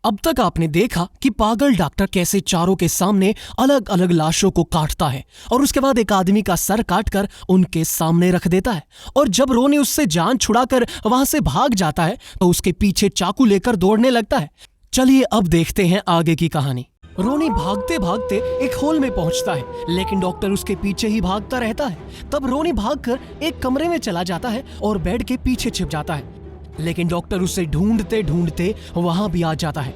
अब तक आपने देखा कि पागल डॉक्टर कैसे चारों के सामने अलग अलग लाशों को काटता है और उसके बाद एक आदमी का सर काटकर उनके सामने रख देता है। और जब रोनी उससे जान छुड़ाकर वहां से भाग जाता है तो उसके पीछे चाकू लेकर दौड़ने लगता है। चलिए अब देखते हैं आगे की कहानी। रोनी भागते भागते एक हॉल में पहुंचता है, लेकिन डॉक्टर उसके पीछे ही भागता रहता है। तब रोनी भागकर एक कमरे में चला जाता है और बेड के पीछे छिप जाता है, लेकिन डॉक्टर उसे ढूंढते ढूंढते वहां भी आ जाता है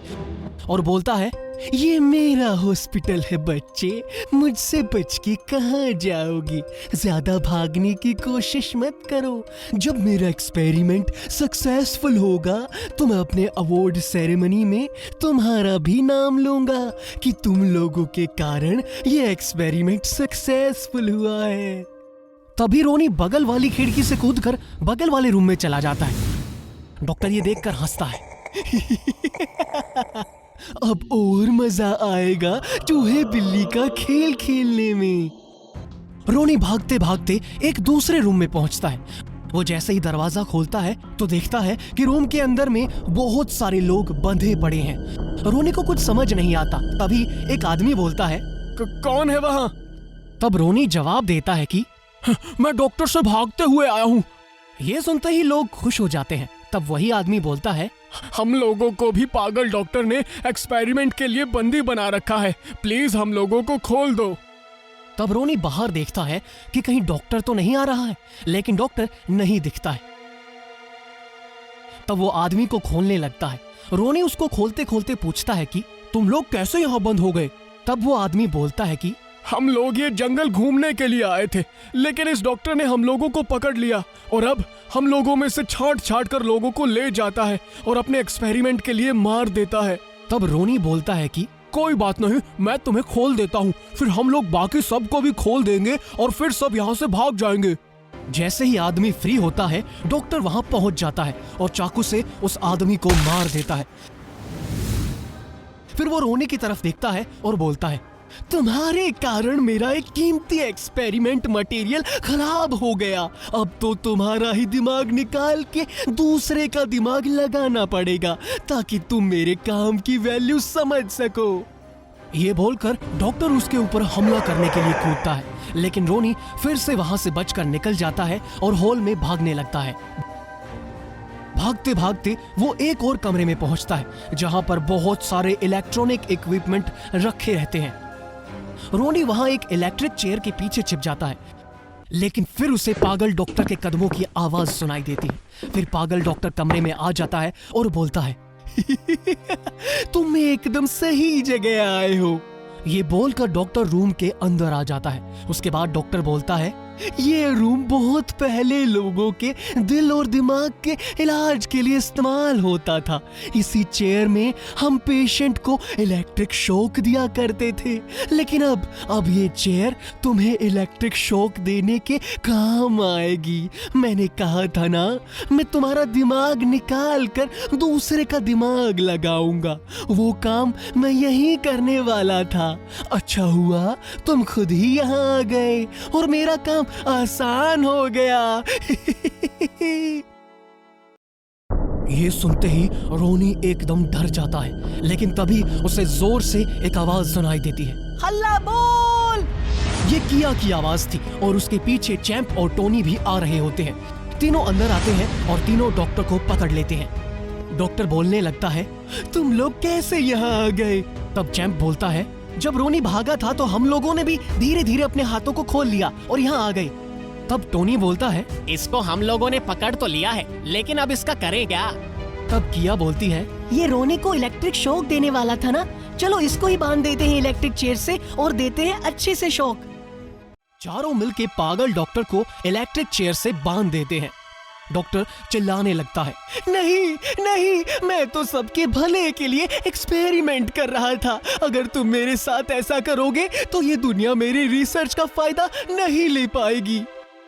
और बोलता है, ये मेरा हॉस्पिटल है बच्चे, मुझसे बच के कहाँ जाओगी, ज्यादा भागने की कोशिश मत करो। जब मेरा एक्सपेरिमेंट सक्सेसफुल होगा तो मैं अपने अवार्ड सेरेमनी में तुम्हारा भी नाम लूंगा कि तुम लोगों के कारण ये एक्सपेरिमेंट सक्सेसफुल हुआ है। तभी रोनी बगल वाली खिड़की से कूदकर बगल वाले रूम में चला जाता है। डॉक्टर ये देखकर हंसता है। अब और मजा आएगा चूहे बिल्ली का खेल खेलने में। रोनी भागते भागते एक दूसरे रूम में पहुंचता है। वो जैसे ही दरवाजा खोलता है तो देखता है कि रूम के अंदर में बहुत सारे लोग बंधे पड़े हैं। रोनी को कुछ समझ नहीं आता। तभी एक आदमी बोलता है, कौन है वहां? तब रोनी जवाब देता है कि मैं डॉक्टर से भागते हुए आया हूं। ये सुनते ही लोग खुश हो जाते हैं। तब वही आदमी बोलता है, हम लोगों को भी पागल डॉक्टर ने एक्सपेरिमेंट के लिए बंदी बना रखा है, प्लीज हम लोगों को खोल दो। तब रोनी बाहर देखता है कि कहीं डॉक्टर तो नहीं आ रहा है, लेकिन डॉक्टर नहीं दिखता है। तब वो आदमी को खोलने लगता है। रोनी उसको खोलते खोलते पूछता है कि तुम लोग कैसे यहां बंद हो गए? तब वो आदमी बोलता है कि हम लोग ये जंगल घूमने के लिए आए थे, लेकिन इस डॉक्टर ने हम लोगों को पकड़ लिया और अब हम लोगों में से छांट छांट कर लोगों को ले जाता है और अपने एक्सपेरिमेंट के लिए मार देता है। तब रोनी बोलता है कि कोई बात नहीं, मैं तुम्हें खोल देता हूँ, फिर हम लोग बाकी सबको भी खोल देंगे और फिर सब यहाँ से भाग जाएंगे। जैसे ही आदमी फ्री होता है, डॉक्टर वहां पहुंच जाता है और चाकू से उस आदमी को मार देता है। फिर वो रोनी की तरफ देखता है और बोलता है, तुम्हारे कारण मेरा एक कीमती एक्सपेरिमेंट मटेरियल खराब हो गया। अब तो तुम्हारा ही दिमाग निकाल के दूसरे का दिमाग लगाना पड़ेगा ताकि तुम मेरे काम की वैल्यू समझ सको। ये बोलकर डॉक्टर उसके ऊपर हमला करने के लिए कूदता है, लेकिन रोनी फिर से वहां से बचकर निकल जाता है और हॉल में भागने लगता है। भागते भागते वो एक और कमरे में पहुंचता है जहां पर बहुत सारे इलेक्ट्रॉनिक इक्विपमेंट रखे रहते हैं। रोनी वहां एक इलेक्ट्रिक चेयर के पीछे छिप जाता है, लेकिन फिर उसे पागल डॉक्टर के कदमों की आवाज सुनाई देती है। फिर पागल डॉक्टर कमरे में आ जाता है और बोलता है, तुम एकदम सही जगह आए हो। ये बोलकर डॉक्टर रूम के अंदर आ जाता है। उसके बाद डॉक्टर बोलता है, ये रूम बहुत पहले लोगों के दिल और दिमाग के इलाज के लिए इस्तेमाल होता था। इसी चेयर में हम पेशेंट को इलेक्ट्रिक शॉक दिया करते थे, लेकिन अब ये चेयर तुम्हें इलेक्ट्रिक शॉक देने के काम आएगी। मैंने कहा था ना, मैं तुम्हारा दिमाग निकाल कर दूसरे का दिमाग लगाऊंगा। वो काम मैं यही करने वाला था। अच्छा हुआ तुम खुद ही यहाँ आ गए और मेरा काम आसान हो गया। ये सुनते ही रोनी एकदम डर जाता है, लेकिन तभी उसे जोर से एक आवाज सुनाई देती है, हल्ला बोल। ये किया की आवाज थी और उसके पीछे चैंप और टोनी भी आ रहे होते हैं। तीनों अंदर आते हैं और तीनों डॉक्टर को पकड़ लेते हैं। डॉक्टर बोलने लगता है, तुम लोग कैसे यहाँ आ गए? तब चैंप बोलता है, जब रोनी भागा था तो हम लोगों ने भी धीरे धीरे अपने हाथों को खोल लिया और यहाँ आ गए। तब टोनी बोलता है, इसको हम लोगों ने पकड़ तो लिया है, लेकिन अब इसका करें क्या? तब किया बोलती है, ये रोनी को इलेक्ट्रिक शॉक देने वाला था ना, चलो इसको ही बांध देते हैं इलेक्ट्रिक चेयर से और देते हैं अच्छे से शॉक। चारों मिलके पागल डॉक्टर को इलेक्ट्रिक चेयर से बांध देते हैं। डॉक्टर चिल्लाने लगता है, नहीं नहीं, मैं तो सबके भले के लिए एक्सपेरिमेंट कर रहा था। अगर तुम मेरे साथ ऐसा करोगे तो ये दुनिया मेरी रिसर्च का फायदा नहीं ले पाएगी।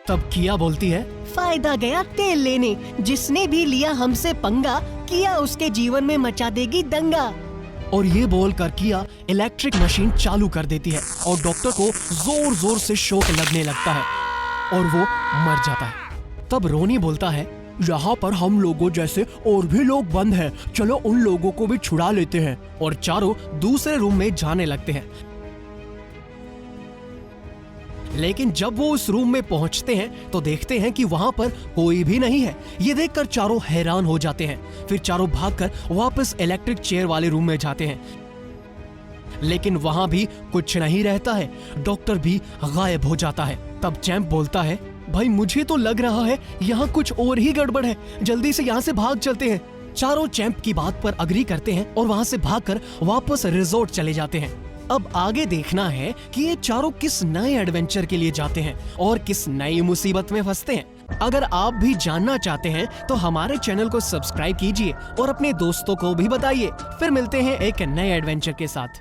तब किया बोलती है, फायदा गया तेल लेने, जिसने भी लिया हमसे पंगा, किया उसके जीवन में मचा देगी दंगा। और ये बोलकर किया इलेक्ट्रिक मशीन चालू कर देती है और डॉक्टर को जोर जोर से शॉक लगने लगता है और वो मर जाता है। तब रोनी बोलता है, यहाँ पर हम लोगों जैसे और भी लोग बंद हैं, चलो उन लोगों को भी छुड़ा लेते हैं। और चारों दूसरे रूम में जाने लगते हैं। लेकिन जब वो उस रूम में पहुंचते हैं तो देखते हैं कि वहां पर कोई भी नहीं है। ये देखकर चारों हैरान हो जाते हैं। फिर चारों भागकर वापस इलेक्ट्रिक चेयर वाले रूम में जाते हैं, लेकिन वहां भी कुछ नहीं रहता है। डॉक्टर भी गायब हो जाता है। तब चैंप बोलता है, भाई मुझे तो लग रहा है यहाँ कुछ और ही गड़बड़ है, जल्दी से यहाँ से भाग चलते हैं। चारों चैंप की बात पर अग्री करते हैं और वहां से भागकर वापस रिजॉर्ट चले जाते हैं। अब आगे देखना है कि ये चारों किस नए एडवेंचर के लिए जाते हैं और किस नई मुसीबत में फंसते हैं। अगर आप भी जानना चाहते हैं तो हमारे चैनल को सब्सक्राइब कीजिए और अपने दोस्तों को भी बताइए। फिर मिलते हैं एक नए एडवेंचर के साथ।